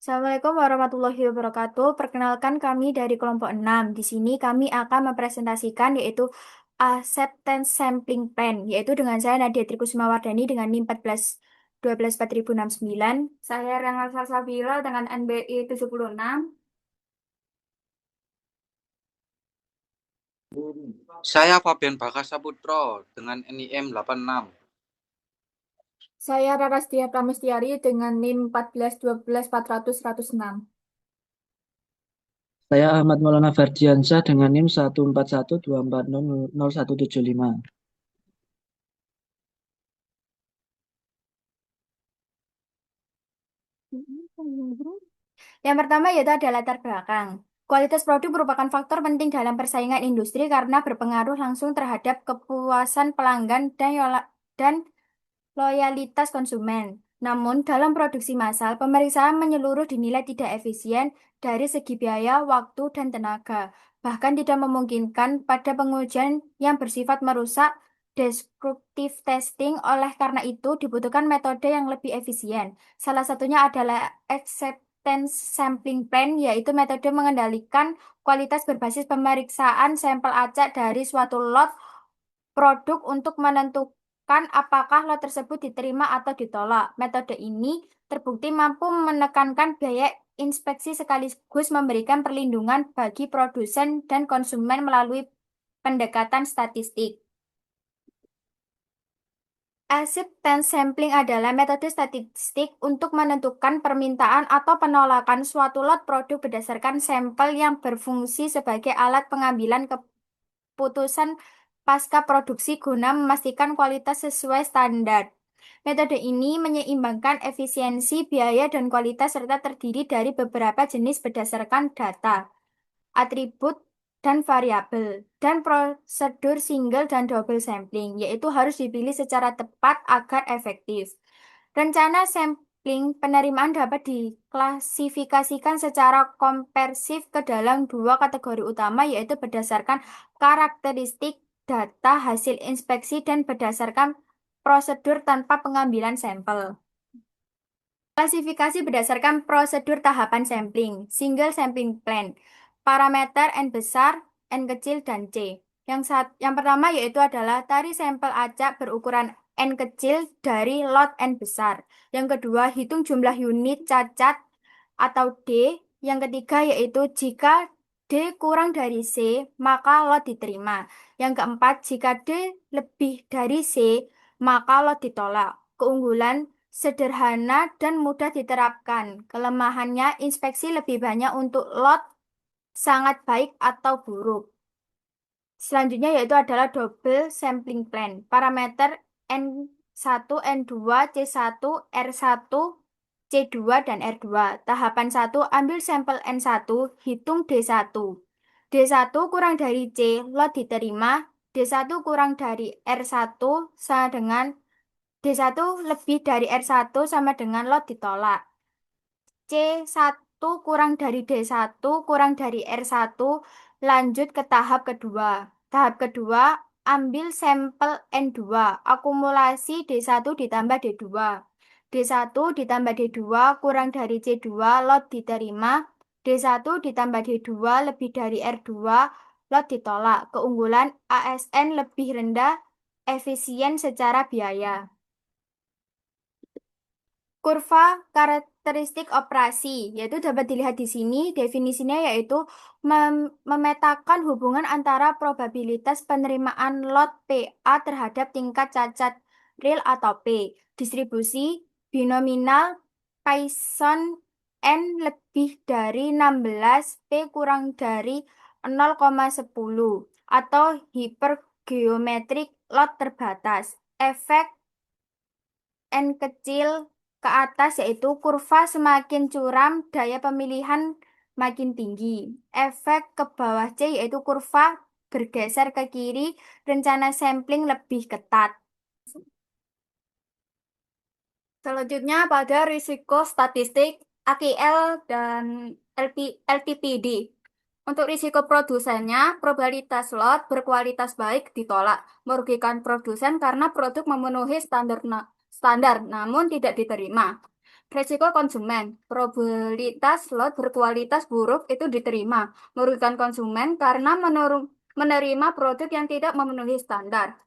Assalamualaikum warahmatullahi wabarakatuh. Perkenalkan kami dari kelompok 6. Di sini kami akan mempresentasikan yaitu Acceptance Sampling Plan, yaitu dengan saya Nadia Trikusumawardani dengan NIM 14 12 4069. Saya Renal Salsabila dengan NBI 76. Saya Fabian Bakasaputro dengan NIM 86. Saya Rarastia Pramustiari dengan NIM 14 12 400 106. Saya Ahmad Maulana Ferdiansyah dengan NIM 1412400175. Yang pertama yaitu ada latar belakang. Kualitas produk merupakan faktor penting dalam persaingan industri karena berpengaruh langsung terhadap kepuasan pelanggan dan loyalitas konsumen. Namun, dalam produksi massal, pemeriksaan menyeluruh dinilai tidak efisien dari segi biaya, waktu, dan tenaga. Bahkan tidak memungkinkan pada pengujian yang bersifat merusak deskriptif testing. Oleh karena itu, dibutuhkan metode yang lebih efisien. Salah satunya adalah acceptance sampling plan, yaitu metode mengendalikan kualitas berbasis pemeriksaan sampel acak dari suatu lot produk untuk menentukan apakah lot tersebut diterima atau ditolak. Metode ini terbukti mampu menekankan biaya inspeksi sekaligus memberikan perlindungan bagi produsen dan konsumen melalui pendekatan statistik. Acceptance sampling adalah metode statistik untuk menentukan permintaan atau penolakan suatu lot produk berdasarkan sampel yang berfungsi sebagai alat pengambilan keputusan pasca produksi guna memastikan kualitas sesuai standar. Metode ini menyeimbangkan efisiensi, biaya, dan kualitas serta terdiri dari beberapa jenis berdasarkan data, atribut, dan variabel, dan prosedur single dan double sampling, yaitu harus dipilih secara tepat agar efektif. Rencana sampling penerimaan dapat diklasifikasikan secara komprehensif ke dalam dua kategori utama, yaitu berdasarkan karakteristik data hasil inspeksi dan berdasarkan prosedur tanpa pengambilan sampel. Klasifikasi berdasarkan prosedur tahapan sampling, single sampling plan, parameter N besar, N kecil, dan C. Yang pertama yaitu adalah tarik sampel acak berukuran N kecil dari lot N besar. Yang kedua, hitung jumlah unit cacat atau D. Yang ketiga yaitu jika D kurang dari C, maka lot diterima. Yang keempat, jika D lebih dari C, maka lot ditolak. Keunggulan sederhana dan mudah diterapkan. Kelemahannya, inspeksi lebih banyak untuk lot sangat baik atau buruk. Selanjutnya yaitu adalah double sampling plan. Parameter N1, N2, C1, R1, C2, dan R2. Tahapan 1, ambil sampel N1, hitung D1. D1 kurang dari C, lot diterima. D1 kurang dari R1 sama dengan D1 lebih dari R1 sama dengan lot ditolak. C1 kurang dari D1 kurang dari R1, lanjut ke tahap kedua. Tahap kedua, ambil sampel N2, akumulasi D1 ditambah D2. D1 ditambah D2 kurang dari C2, lot diterima. D1 ditambah D2 lebih dari R2, lot ditolak. Keunggulan ASN lebih rendah, efisien secara biaya. Kurva karakteristik operasi, yaitu dapat dilihat di sini, definisinya yaitu memetakan hubungan antara probabilitas penerimaan lot PA terhadap tingkat cacat real atau P. Distribusi binominal Poisson N lebih dari 16, P kurang dari 0,10 atau hipergeometrik lot terbatas. Efek N kecil ke atas yaitu kurva semakin curam, daya pemilihan makin tinggi. Efek ke bawah C yaitu kurva bergeser ke kiri, rencana sampling lebih ketat. Selanjutnya pada risiko statistik AQL dan LTPD. Untuk risiko produsennya, probabilitas lot berkualitas baik ditolak, merugikan produsen karena produk memenuhi standar namun tidak diterima. Resiko konsumen, probabilitas lot berkualitas buruk itu diterima, merugikan konsumen karena menerima produk yang tidak memenuhi standar.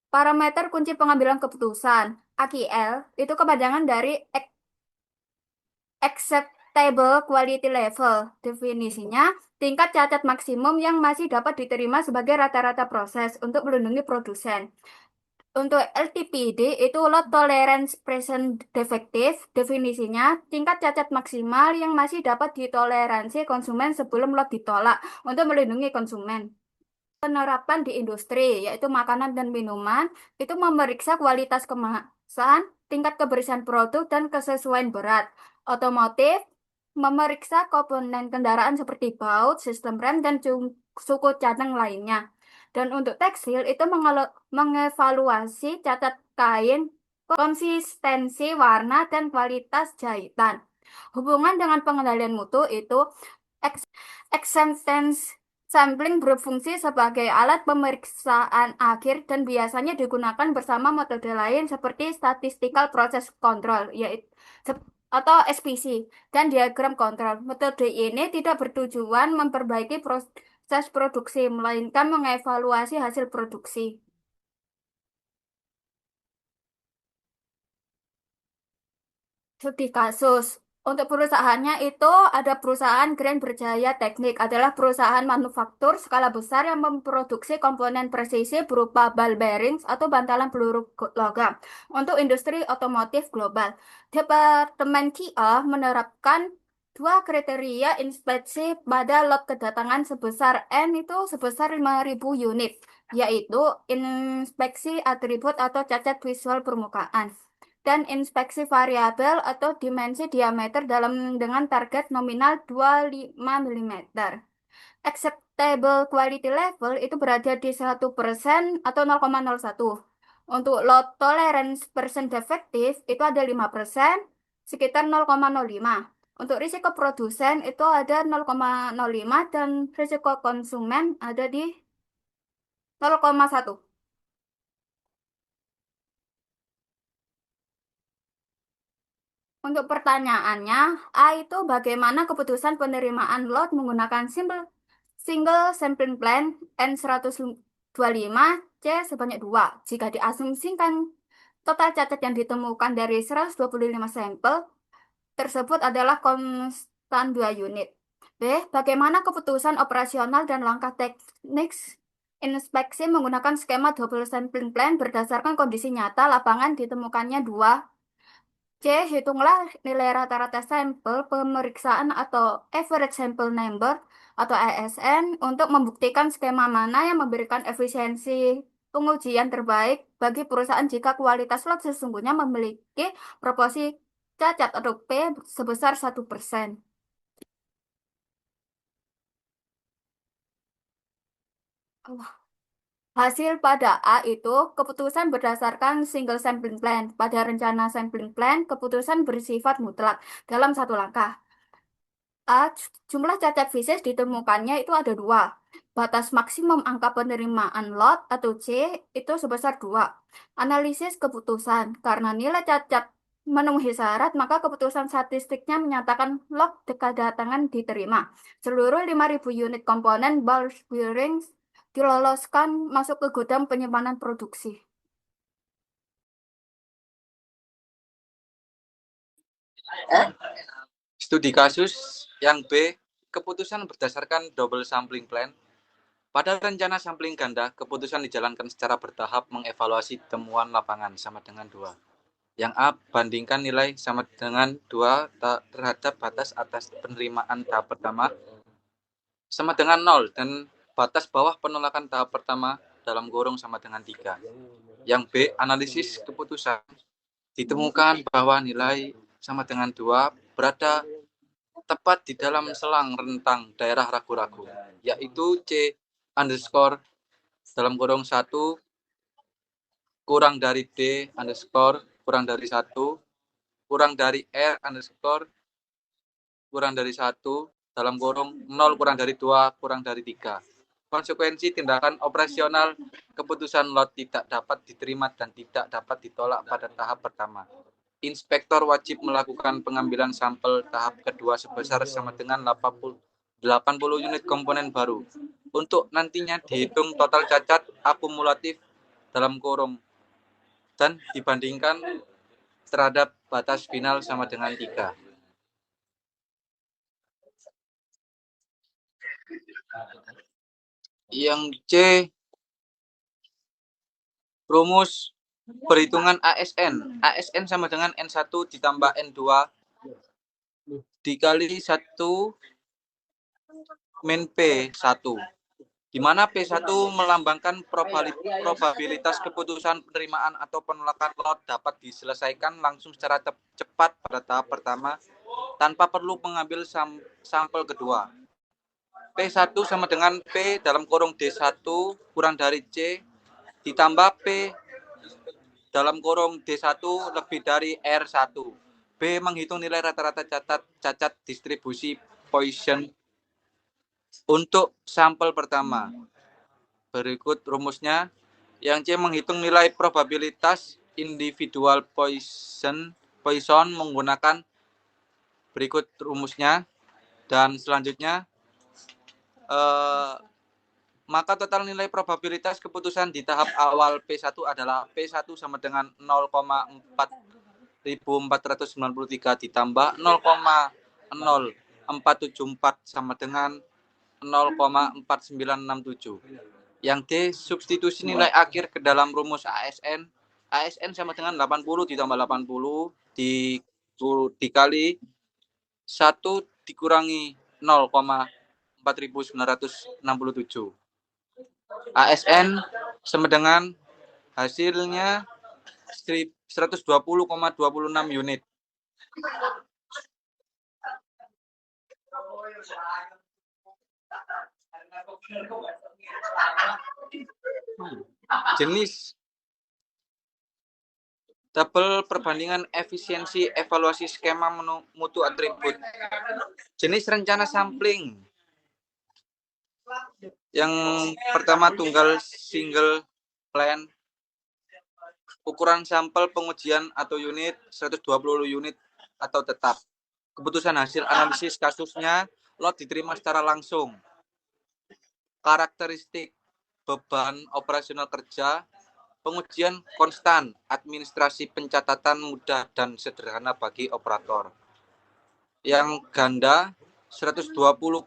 Parameter kunci pengambilan keputusan, AQL, itu kepanjangan dari Acceptable Quality Level. Definisinya, tingkat cacat maksimum yang masih dapat diterima sebagai rata-rata proses untuk melindungi produsen. Untuk LTPD itu Load Tolerance Present Defective, definisinya tingkat cacat maksimal yang masih dapat ditoleransi konsumen sebelum lot ditolak untuk melindungi konsumen. Penerapan di industri, yaitu makanan dan minuman, itu memeriksa kualitas kemasan, tingkat kebersihan produk, dan kesesuaian berat. Otomotif, memeriksa komponen kendaraan seperti baut, sistem rem, dan suku cadang lainnya. Dan untuk tekstil, itu mengevaluasi cacat kain, konsistensi warna, dan kualitas jahitan. Hubungan dengan pengendalian mutu itu acceptance sampling berfungsi sebagai alat pemeriksaan akhir dan biasanya digunakan bersama metode lain seperti statistical process control yaitu atau SPC dan diagram kontrol. Metode ini tidak bertujuan memperbaiki proses produksi melainkan mengevaluasi hasil produksi. Studi kasus. Untuk perusahaannya itu ada perusahaan Grand Berjaya Teknik adalah perusahaan manufaktur skala besar yang memproduksi komponen presisi berupa ball bearings atau bantalan peluru logam untuk industri otomotif global. Departemen QA menerapkan dua kriteria inspeksi pada lot kedatangan sebesar N itu sebesar 5.000 unit, yaitu inspeksi atribut atau cacat visual permukaan dan inspeksi variabel atau dimensi diameter dalam dengan target nominal 25 mm. Acceptable quality level itu berada di 1% atau 0,01. Untuk load tolerance percent defective itu ada 5%, sekitar 0,05. Untuk risiko produsen itu ada 0,05 dan risiko konsumen ada di 0,1. Untuk pertanyaannya, A itu bagaimana keputusan penerimaan lot menggunakan single sampling plan N125 C sebanyak 2. Jika diasumsikan total cacat yang ditemukan dari 125 sampel tersebut adalah konstan 2 unit. B. Bagaimana keputusan operasional dan langkah teknis inspeksi menggunakan skema double sampling plan berdasarkan kondisi nyata lapangan ditemukannya 2. C. Hitunglah nilai rata-rata sampel pemeriksaan atau average sample number atau ASN untuk membuktikan skema mana yang memberikan efisiensi pengujian terbaik bagi perusahaan jika kualitas lot sesungguhnya memiliki proporsi cacat atau P sebesar 1%. Hasil pada A itu keputusan berdasarkan single sampling plan. Pada rencana sampling plan, keputusan bersifat mutlak dalam satu langkah. A. Jumlah cacat fisik ditemukannya itu ada 2. Batas maksimum angka penerimaan lot atau C itu sebesar 2. Analisis keputusan. Karena nilai cacat memenuhi syarat, maka keputusan statistiknya menyatakan lot kedatangan diterima. Seluruh 5.000 unit komponen ball bearings diloloskan masuk ke gudang penyimpanan produksi. Studi kasus yang B, keputusan berdasarkan double sampling plan. Pada rencana sampling ganda, keputusan dijalankan secara bertahap mengevaluasi temuan lapangan sama dengan 2. Yang A, bandingkan nilai sama dengan 2 terhadap batas atas penerimaan tahap pertama sama dengan 0 dan batas bawah penolakan tahap pertama dalam kurung sama dengan 3. Yang B, analisis keputusan. Ditemukan bahwa nilai sama dengan 2 berada tepat di dalam selang rentang daerah ragu-ragu, yaitu C underscore dalam kurung 1 kurang dari D underscore kurang dari 1 kurang dari R underscore kurang dari 1 dalam kurung 0 kurang dari 2 kurang dari 3. Konsekuensi tindakan operasional keputusan lot tidak dapat diterima dan tidak dapat ditolak pada tahap pertama. inspektor wajib melakukan pengambilan sampel tahap kedua sebesar sama dengan 80 unit komponen baru untuk nantinya dihitung total cacat akumulatif dalam kurung dan dibandingkan terhadap batas final sama dengan 3. Yang C, rumus perhitungan ASN. ASN sama dengan N1 ditambah N2 dikali 1 min P1. Di mana P1 melambangkan probabilitas keputusan penerimaan atau penolakan lot dapat diselesaikan langsung secara cepat pada tahap pertama tanpa perlu mengambil sampel kedua. P1 sama dengan P dalam kurung D1 kurang dari C ditambah P dalam kurung D1 lebih dari R1. B menghitung nilai rata-rata cacat distribusi Poisson untuk sampel pertama. Berikut rumusnya. Yang C menghitung nilai probabilitas individual Poisson menggunakan berikut rumusnya. Dan selanjutnya, maka total nilai probabilitas keputusan di tahap awal P1 adalah P1 sama dengan 0,4493 ditambah 0,0474 sama dengan 0,4967. Yang D, substitusi nilai akhir ke dalam rumus ASN. ASN sama dengan 80 ditambah 80 dikali 1 dikurangi 0,4967. ASN sama dengan hasilnya 120,26 unit. Jenis tabel perbandingan efisiensi evaluasi skema mutu atribut. Jenis rencana sampling. Yang pertama tunggal single plan. Ukuran sampel pengujian atau unit 120 unit atau tetap. Keputusan hasil analisis kasusnya lot diterima secara langsung. Karakteristik beban operasional kerja, pengujian konstan, administrasi pencatatan mudah dan sederhana bagi operator. Yang ganda 120,26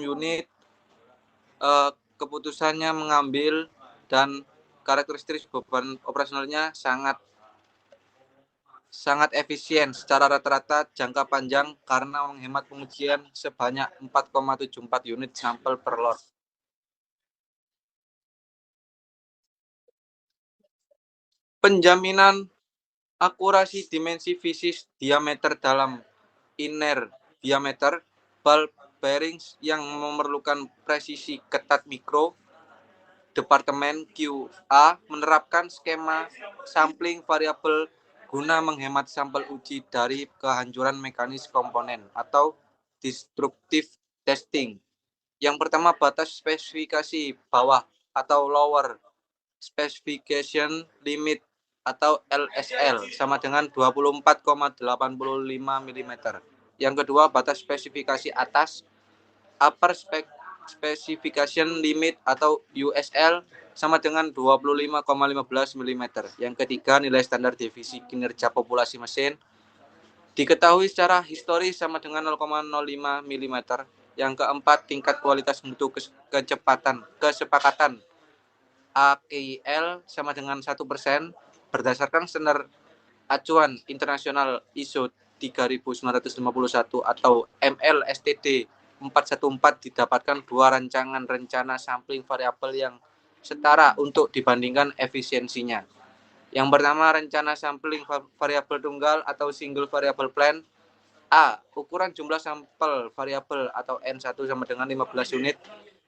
unit, keputusannya mengambil dan karakteristik beban operasionalnya sangat efisien secara rata-rata jangka panjang karena menghemat pengujian sebanyak 4,74 unit sampel per lot. Penjaminan akurasi dimensi fisis diameter dalam inner diameter ball bearings yang memerlukan presisi ketat mikro. Departemen QA menerapkan skema sampling variabel guna menghemat sampel uji dari kehancuran mekanis komponen atau destructive testing. Yang pertama, batas spesifikasi bawah atau lower specification limit atau LSL sama dengan 24,85 mm. Yang kedua, batas spesifikasi atas upper specification limit atau USL sama dengan 25,15 mm. Yang ketiga, nilai standar divisi kinerja populasi mesin diketahui secara historis sama dengan 0,05 mm. Yang keempat, tingkat kualitas mutu kesepakatan AKIL sama dengan 1% berdasarkan standar acuan internasional ISO 3951 atau MLSTD 414 didapatkan dua rancangan rencana sampling variabel yang setara untuk dibandingkan efisiensinya. Yang pertama, rencana sampling variabel tunggal atau single variable plan. A. Ukuran jumlah sampel variabel atau N1 sama dengan 15 unit.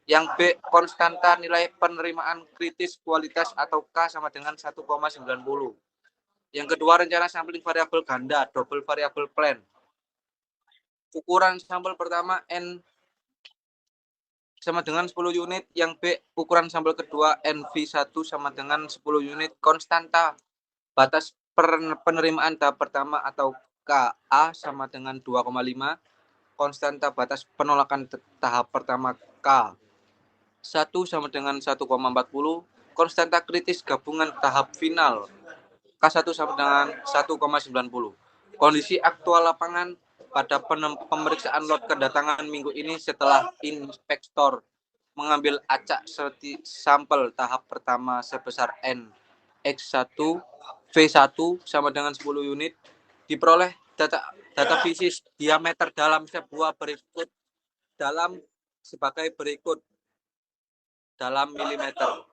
Yang B. Konstanta nilai penerimaan kritis kualitas atau K sama dengan 1,90. Yang kedua, rencana sampling variabel ganda, double variable plan. Ukuran sampel pertama N sama dengan 10 unit. Yang B, ukuran sampel kedua NV1 sama dengan 10 unit. Konstanta batas penerimaan tahap pertama atau KA sama dengan 2,5. Konstanta batas penolakan tahap pertama K1 sama dengan 1,40. Konstanta kritis gabungan tahap final K1 sama dengan 1,90. Kondisi aktual lapangan pada pemeriksaan lot kedatangan minggu ini setelah inspektor mengambil acak sampel tahap pertama sebesar NX1 V1 sama dengan 10 unit, diperoleh data fisis diameter dalam sebuah berikut dalam sebagai berikut dalam milimeter.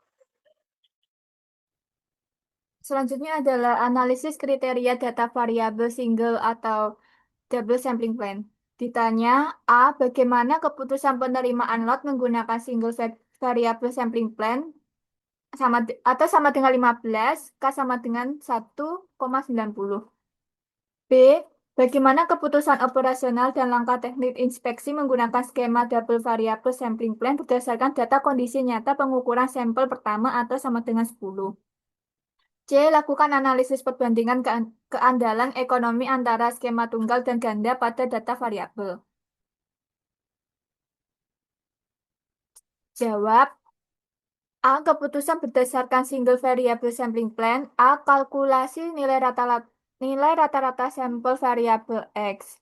Selanjutnya adalah analisis kriteria data variabel single atau double sampling plan. Ditanya, A. Bagaimana keputusan penerimaan lot menggunakan single variable sampling plan sama dengan 15, K sama dengan 1,90. B. Bagaimana keputusan operasional dan langkah teknik inspeksi menggunakan skema double variable sampling plan berdasarkan data kondisi nyata pengukuran sampel pertama atau sama dengan 10. C. Lakukan analisis perbandingan keandalan ekonomi antara skema tunggal dan ganda pada data variabel. Jawab. A. Keputusan berdasarkan single variable sampling plan. A. Kalkulasi nilai rata-rata sampel variabel X.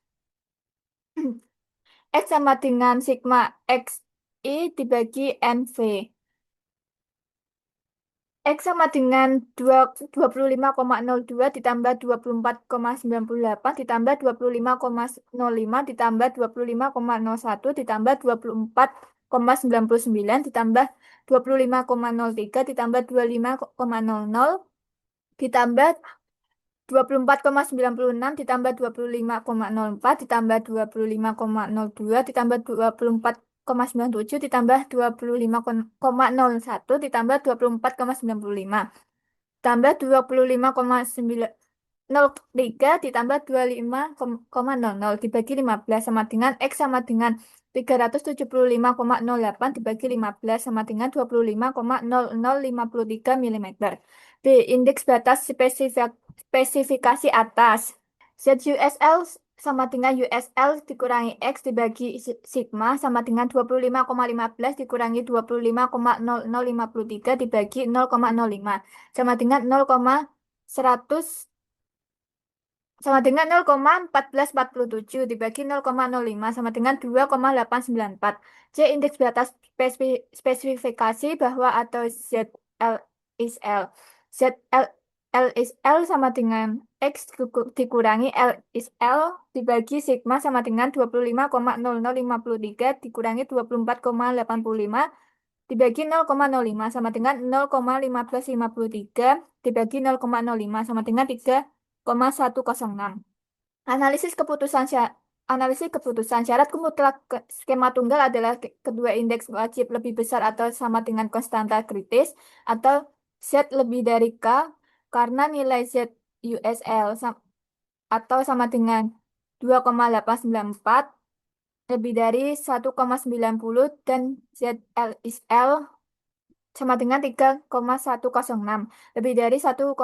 X sama dengan sigma XI dibagi NV. X sama dengan 25,02 ditambah 24,98 ditambah 25,05 ditambah 25,01 ditambah 24,99 ditambah 25,03 ditambah 25,00 ditambah 24,96 ditambah 25,04 ditambah 25,02 ditambah 24,97 ditambah 25,01 ditambah 24,95 tambah 25,03 ditambah 25,00 dibagi 15 sama dengan X sama dengan 375,08 dibagi 15 sama dengan 25,0053 mm. B. Indeks batas spesifikasi atas. ZUSL sama dengan USL dikurangi X dibagi sigma sama dengan 25,15 dikurangi 25,0053 dibagi 0,05 sama dengan 0,100 sama dengan 0,1447 dibagi 0,05 sama dengan 2,894. C. Indeks batas spesifikasi bahwa atau ZL is L. ZL is L sama dengan X dikurangi L is L dibagi sigma sama dengan 25,0053 dikurangi 24,85 dibagi 0,05 sama dengan 0,1553 dibagi 0,05 sama dengan 3,106. Analisis keputusan syarat mutlak skema tunggal adalah kedua indeks wajib lebih besar atau sama dengan konstanta kritis atau Z lebih dari K karena nilai Z USL atau sama dengan 2,894 lebih dari 1,90 dan ZL is L sama dengan 3,106 lebih dari 1,90.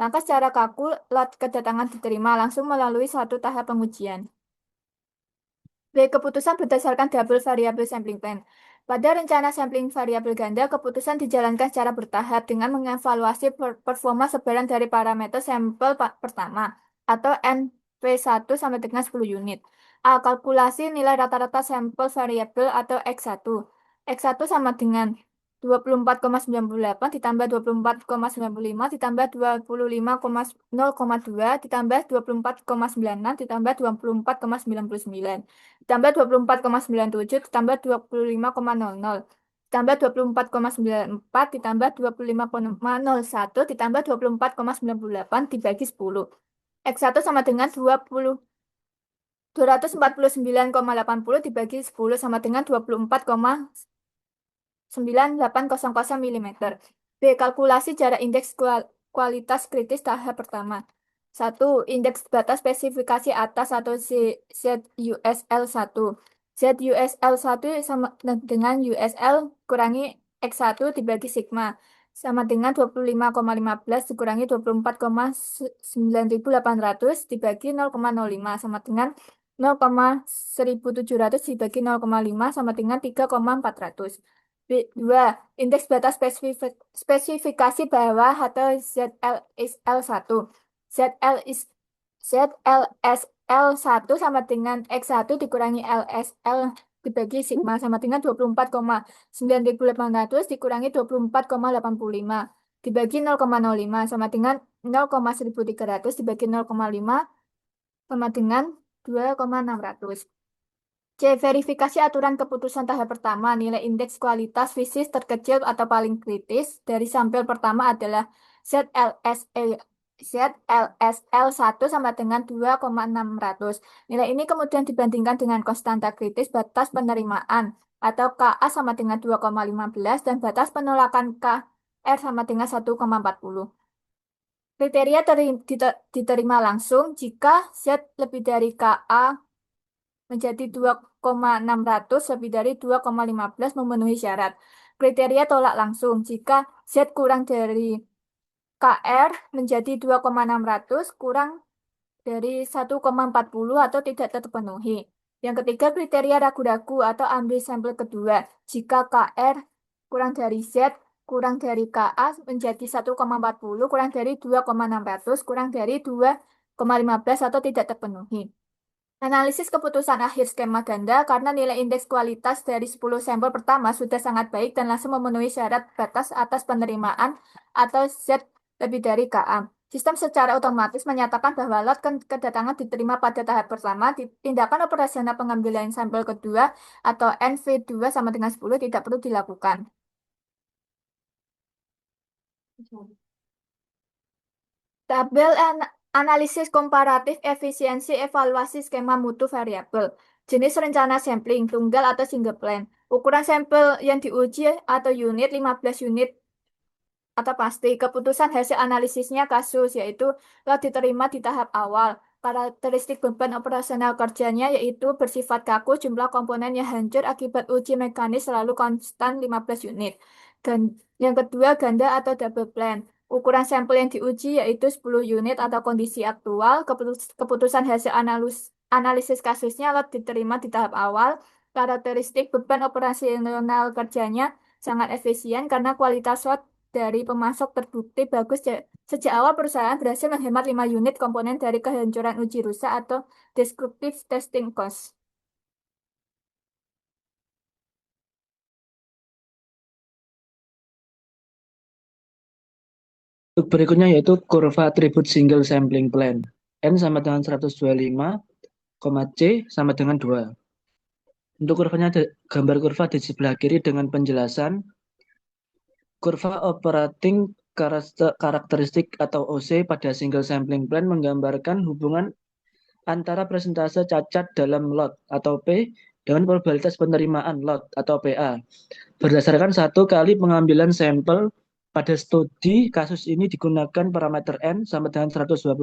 Maka secara kaku lot kedatangan diterima langsung melalui satu tahap pengujian. B. Keputusan berdasarkan double variable sampling plan. Pada rencana sampling variabel ganda, keputusan dijalankan secara bertahap dengan mengevaluasi performa sebaran dari parameter sampel pertama atau NV1 sampai dengan 10 unit. A. Kalkulasi nilai rata-rata sampel variabel atau X1. X1 sama dengan 24,98 ditambah 24,95 ditambah 25,0,2 ditambah 24,96 ditambah 24,99 ditambah 24,97 ditambah 25,00 ditambah 24,94 ditambah 25,01 ditambah 24,98 dibagi 10. X1 sama dengan 249,80 dibagi 10 sama dengan 24,9800 mm. B. Kalkulasi jarak indeks kualitas kritis tahap pertama. 1. Indeks batas spesifikasi atas atau ZUSL1. ZUSL1 sama dengan USL kurangi X1 dibagi sigma. sama dengan 25,15 dikurangi 24,9800 dibagi 0,05 sama dengan 0,1700 dibagi 0,5 sama dengan 3,400. 2. Indeks batas spesifikasi bawah atau ZL is L1. ZL is ZLSL1 sama dengan X1 dikurangi LSL dibagi sigma sama dengan 24,9800 dikurangi 24,85 dibagi 0,05 sama dengan 0,1300 dibagi 0,5 sama dengan 2,600. C. Verifikasi aturan keputusan tahap pertama. Nilai indeks kualitas fisik terkecil atau paling kritis dari sampel pertama adalah ZLSL1 sama dengan 2,600. Nilai ini kemudian dibandingkan dengan konstanta kritis batas penerimaan atau KA sama dengan 2,15 dan batas penolakan KR sama dengan 1,40. Kriteria diterima langsung jika Z lebih dari KA menjadi 2,600 lebih dari 2,15 memenuhi syarat. Kriteria tolak langsung jika Z kurang dari KR menjadi 2,600 kurang dari 1,40 atau tidak terpenuhi. Yang ketiga, kriteria ragu-ragu atau ambil sampel kedua. Jika KR kurang dari Z, kurang dari KA menjadi 1,40, kurang dari 2,600, kurang dari 2,15 atau tidak terpenuhi. Analisis keputusan akhir skema ganda karena nilai indeks kualitas dari 10 sampel pertama sudah sangat baik dan langsung memenuhi syarat batas atas penerimaan atau Z lebih dari KA. Sistem secara otomatis menyatakan bahwa lot kedatangan diterima pada tahap pertama, tindakan operasional pengambilan sampel kedua atau NV2 sama dengan 10 tidak perlu dilakukan. Tabel analisis komparatif efisiensi evaluasi skema mutu variabel. Jenis rencana sampling, tunggal atau single plan. Ukuran sampel yang diuji atau unit 15 unit atau pasti. Keputusan hasil analisisnya kasus, yaitu lot diterima di tahap awal. Karakteristik beban operasional kerjanya yaitu bersifat kaku, jumlah komponen yang hancur akibat uji mekanis selalu konstan 15 unit. Dan yang kedua, ganda atau double plan. Ukuran sampel yang diuji yaitu 10 unit atau kondisi aktual. Keputusan hasil analisis kasusnya lot diterima di tahap awal. Karakteristik beban operasional kerjanya sangat efisien karena kualitas lot dari pemasok terbukti bagus. Sejak awal perusahaan berhasil menghemat 5 unit komponen dari kehancuran uji rusak atau destructive testing cost. Untuk berikutnya yaitu kurva atribut single sampling plan. N sama dengan 125, C sama dengan 2. Untuk kurvanya ada gambar kurva di sebelah kiri dengan penjelasan kurva operating karakteristik atau OC pada single sampling plan menggambarkan hubungan antara persentase cacat dalam lot atau P dengan probabilitas penerimaan lot atau PA. Berdasarkan 1 kali pengambilan sampel pada studi kasus ini digunakan parameter N sama dengan 125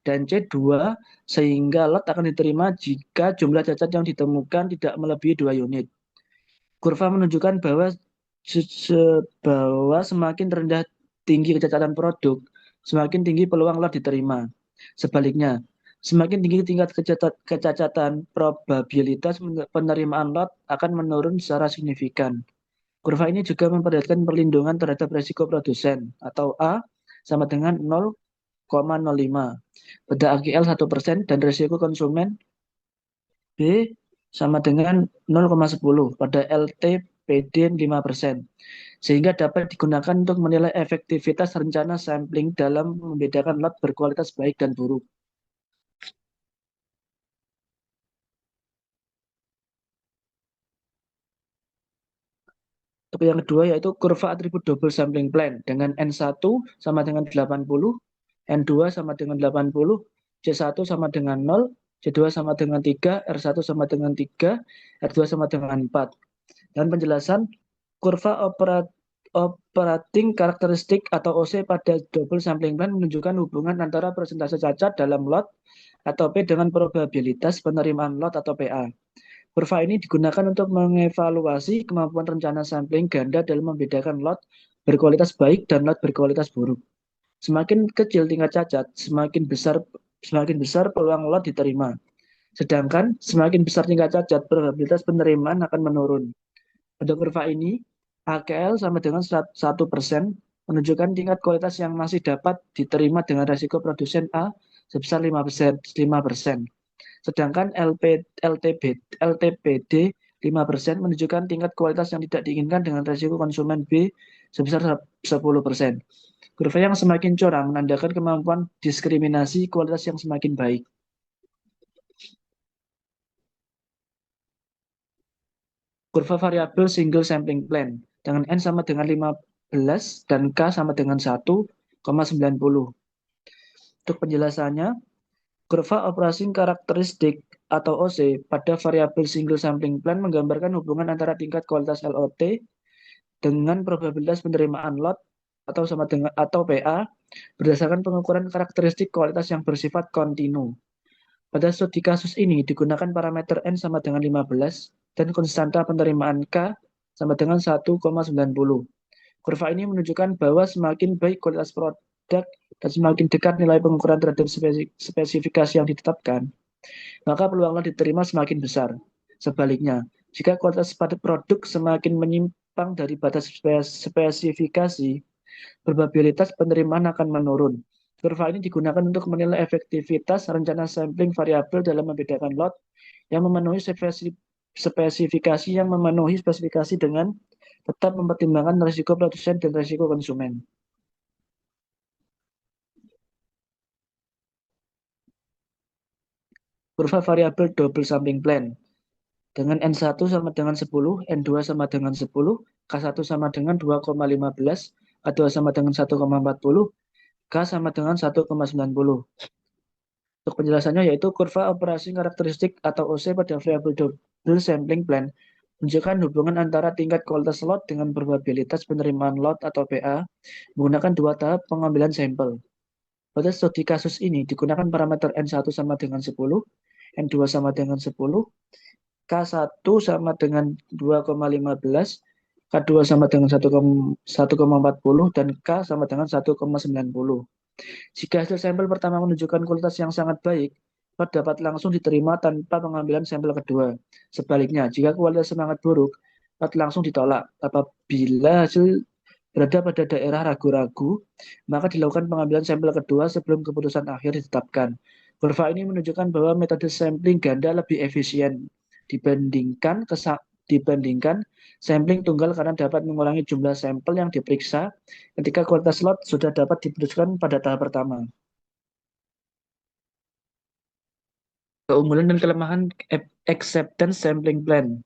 dan C 2 sehingga lot akan diterima jika jumlah cacat yang ditemukan tidak melebihi 2 unit. Kurva menunjukkan bahwa semakin rendah tinggi kecacatan produk, semakin tinggi peluang lot diterima. Sebaliknya, semakin tinggi tingkat kecacatan, probabilitas penerimaan lot akan menurun secara signifikan. Kurva ini juga memperlihatkan perlindungan terhadap risiko produsen atau A sama dengan 0,05 pada AGL 1% dan risiko konsumen B sama dengan 0,10 pada LTPD 5%. Sehingga dapat digunakan untuk menilai efektivitas rencana sampling dalam membedakan lot berkualitas baik dan buruk. Untuk yang kedua yaitu kurva atribut double sampling plan dengan N1 sama dengan 80, N2 sama dengan 80, C1 sama dengan 0, C2 sama dengan 3, R1 sama dengan 3, R2 sama dengan 4. Dan penjelasan kurva operating karakteristik atau OC pada double sampling plan menunjukkan hubungan antara persentase cacat dalam lot atau P dengan probabilitas penerimaan lot atau PA. Kurva ini digunakan untuk mengevaluasi kemampuan rencana sampling ganda dalam membedakan lot berkualitas baik dan lot berkualitas buruk. Semakin kecil tingkat cacat, semakin besar peluang lot diterima. Sedangkan semakin besar tingkat cacat, probabilitas penerimaan akan menurun. Pada kurva ini, AKL sama dengan 1% menunjukkan tingkat kualitas yang masih dapat diterima dengan resiko produsen A sebesar 5%. Sedangkan LTPD 5% menunjukkan tingkat kualitas yang tidak diinginkan dengan resiko konsumen B sebesar 10%. Kurva yang semakin curam menandakan kemampuan diskriminasi kualitas yang semakin baik. Kurva variabel single sampling plan dengan N sama dengan 15 dan K sama dengan 1,90. Untuk penjelasannya, kurva operasi karakteristik atau OC pada variabel single sampling plan menggambarkan hubungan antara tingkat kualitas LOT dengan probabilitas penerimaan lot atau PA berdasarkan pengukuran karakteristik kualitas yang bersifat kontinu. Pada studi kasus ini digunakan parameter N sama dengan 15 dan konstanta penerimaan K sama dengan 1,90. Kurva ini menunjukkan bahwa semakin baik kualitas produk dan semakin dekat nilai pengukuran terhadap spesifikasi yang ditetapkan, maka peluang diterima semakin besar. Sebaliknya, jika kualitas pada produk semakin menyimpang dari batas spesifikasi, probabilitas penerimaan akan menurun. Kurva ini digunakan untuk menilai efektivitas rencana sampling variabel dalam membedakan lot yang memenuhi spesifikasi dengan tetap mempertimbangkan risiko produsen dan risiko konsumen. Kurva variabel double sampling plan dengan N1 sama dengan 10, N2 sama dengan 10, K1 sama dengan 2,15, K2 sama dengan 1,40, K sama dengan 1,90. Untuk penjelasannya yaitu kurva operasi karakteristik atau OC pada variabel double sampling plan menunjukkan hubungan antara tingkat kualitas lot dengan probabilitas penerimaan lot atau PA menggunakan dua tahap pengambilan sampel. Pada studi kasus ini digunakan parameter N1 sama dengan 10, N2 sama dengan 10, K1 sama dengan 2,15, K2 sama dengan 1,40, dan K sama dengan 1,90. Jika hasil sampel pertama menunjukkan kualitas yang sangat baik, lot dapat langsung diterima tanpa pengambilan sampel kedua. Sebaliknya, jika kualitas sangat buruk, lot langsung ditolak. Apabila hasil berada pada daerah ragu-ragu, maka dilakukan pengambilan sampel kedua sebelum keputusan akhir ditetapkan. Kurva ini menunjukkan bahwa metode sampling ganda lebih efisien dibandingkan sampling tunggal karena dapat mengurangi jumlah sampel yang diperiksa ketika kualitas lot sudah dapat diputuskan pada tahap pertama. Keunggulan dan kelemahan acceptance sampling plan.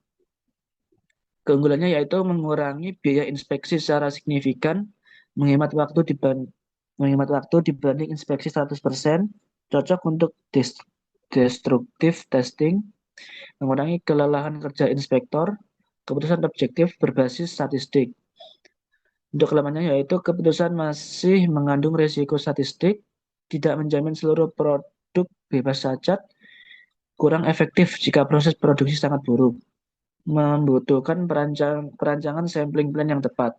Keunggulannya yaitu mengurangi biaya inspeksi secara signifikan, menghemat waktu dibanding inspeksi 100%, cocok untuk destructive testing, mengurangi kelelahan kerja inspektor, keputusan objektif berbasis statistik. Untuk kelemahannya yaitu keputusan masih mengandung risiko statistik, tidak menjamin seluruh produk bebas cacat, kurang efektif jika proses produksi sangat buruk, membutuhkan perancangan sampling plan yang tepat.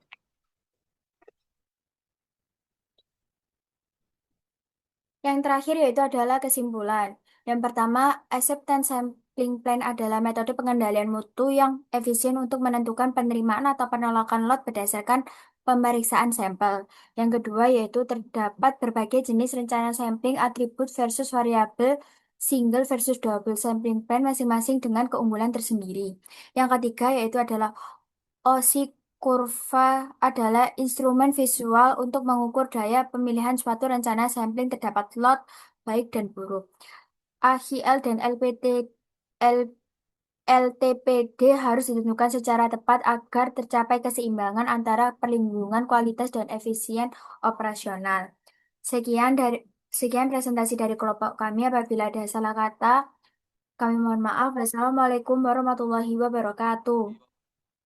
Yang terakhir yaitu adalah kesimpulan. Yang pertama, acceptance sampling plan adalah metode pengendalian mutu yang efisien untuk menentukan penerimaan atau penolakan lot berdasarkan pemeriksaan sampel. Yang kedua yaitu terdapat berbagai jenis rencana sampling, atribut versus variabel, single versus double sampling plan masing-masing dengan keunggulan tersendiri. Yang ketiga yaitu adalah OSI kurva adalah instrumen visual untuk mengukur daya pemilihan suatu rencana sampling terdapat lot baik dan buruk. AHL dan LTPD harus ditentukan secara tepat agar tercapai keseimbangan antara perlindungan kualitas dan efisien operasional. Sekian presentasi dari kelompok kami. Apabila ada salah kata, kami mohon maaf. Wassalamualaikum warahmatullahi wabarakatuh.